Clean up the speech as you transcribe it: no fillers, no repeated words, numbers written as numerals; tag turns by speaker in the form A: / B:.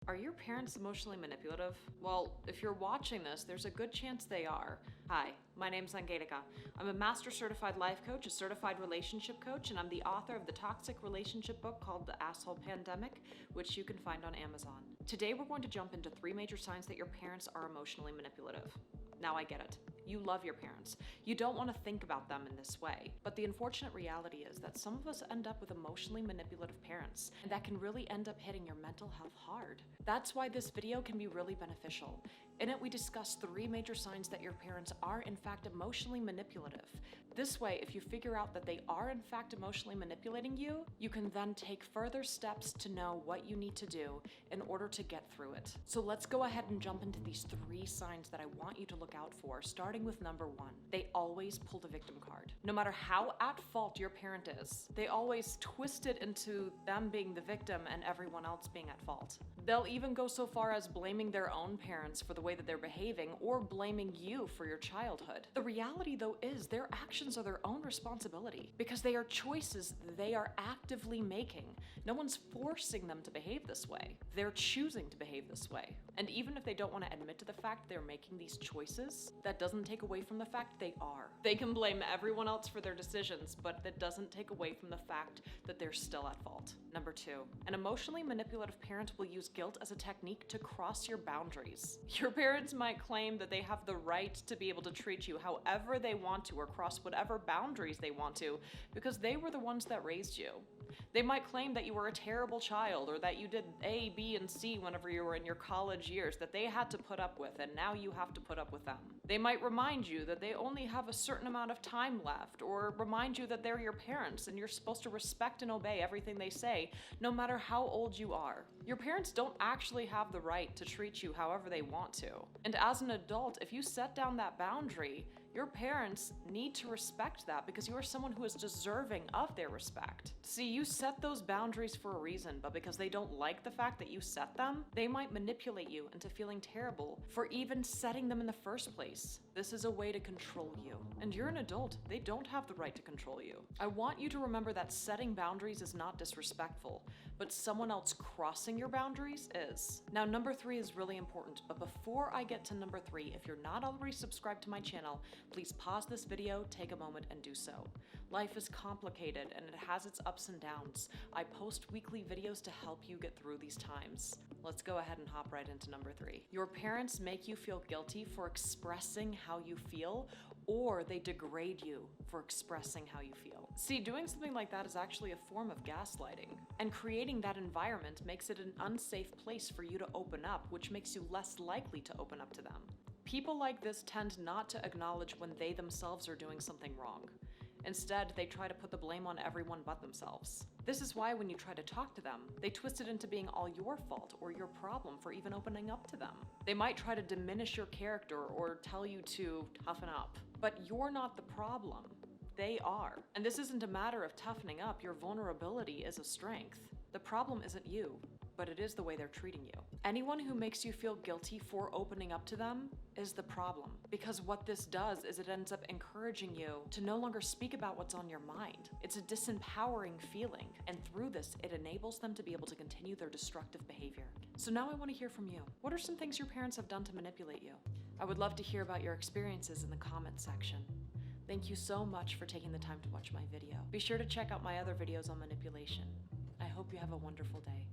A: Are your parents emotionally manipulative? Well, if you're watching this, there's a good chance they are. Hi, my name's Angelica. I'm a master certified life coach, a certified relationship coach, and I'm the author of the toxic relationship book called The Asshole Pandemic, which you can find on Amazon. Today we're going to jump into 3 major signs that your parents are emotionally manipulative. Now I get it. You love your parents. You don't want to think about them in this way. But the unfortunate reality is that some of us end up with emotionally manipulative parents, and that can really end up hitting your mental health hard. That's why this video can be really beneficial. In it, we discuss 3 major signs that your parents are in fact emotionally manipulative. This way, if you figure out that they are in fact emotionally manipulating you, you can then take further steps to know what you need to do in order to get through it. So let's go ahead and jump into these 3 signs that I want you to look out for, starting with number 1. They always pull the victim card. No matter how at fault your parent is, they always twist it into them being the victim and everyone else being at fault. They'll even go so far as blaming their own parents for the way that they're behaving or blaming you for your childhood. The reality though is their actions are their own responsibility because they are choices they are actively making. No one's forcing them to behave this way. They're choosing to behave this way. And even if they don't want to admit to the fact they're making these choices, that doesn't take away from the fact they are. They can blame everyone else for their decisions, but that doesn't take away from the fact that they're still at fault. Number 2, an emotionally manipulative parent will use guilt as a technique to cross your boundaries. Your parents might claim that they have the right to be able to treat you however they want to or cross whatever boundaries they want to because they were the ones that raised you. They might claim that you were a terrible child or that you did A, B, and C whenever you were in your college years that they had to put up with and now you have to put up with them. They might remind you that they only have a certain amount of time left or remind you that they're your parents and you're supposed to respect and obey everything they say no matter how old you are. Your parents don't actually have the right to treat you however they want to. And as an adult, if you set down that boundary, your parents need to respect that because you are someone who is deserving of their respect. See, you set those boundaries for a reason, but because they don't like the fact that you set them, they might manipulate you into feeling terrible for even setting them in the first place. This is a way to control you. And you're an adult, they don't have the right to control you. I want you to remember that setting boundaries is not disrespectful, but someone else crossing your boundaries is. Now, number 3 is really important, but before I get to number 3, if you're not already subscribed to my channel, please pause this video, take a moment, and do so. Life is complicated and it has its ups and downs. I post weekly videos to help you get through these times. Let's go ahead and hop right into number 3. Your parents make you feel guilty for expressing how you feel, or they degrade you for expressing how you feel. See, doing something like that is actually a form of gaslighting, and creating that environment makes it an unsafe place for you to open up, which makes you less likely to open up to them. People like this tend not to acknowledge when they themselves are doing something wrong. Instead, they try to put the blame on everyone but themselves. This is why when you try to talk to them, they twist it into being all your fault or your problem for even opening up to them. They might try to diminish your character or tell you to toughen up. But you're not the problem. They are. And this isn't a matter of toughening up. Your vulnerability is a strength. The problem isn't you, but it is the way they're treating you. Anyone who makes you feel guilty for opening up to them is the problem, because what this does is it ends up encouraging you to no longer speak about what's on your mind. It's a disempowering feeling, and through this, it enables them to be able to continue their destructive behavior. So now I want to hear from you. What are some things your parents have done to manipulate you? I would love to hear about your experiences in the comments section. Thank you so much for taking the time to watch my video. Be sure to check out my other videos on manipulation. I hope you have a wonderful day.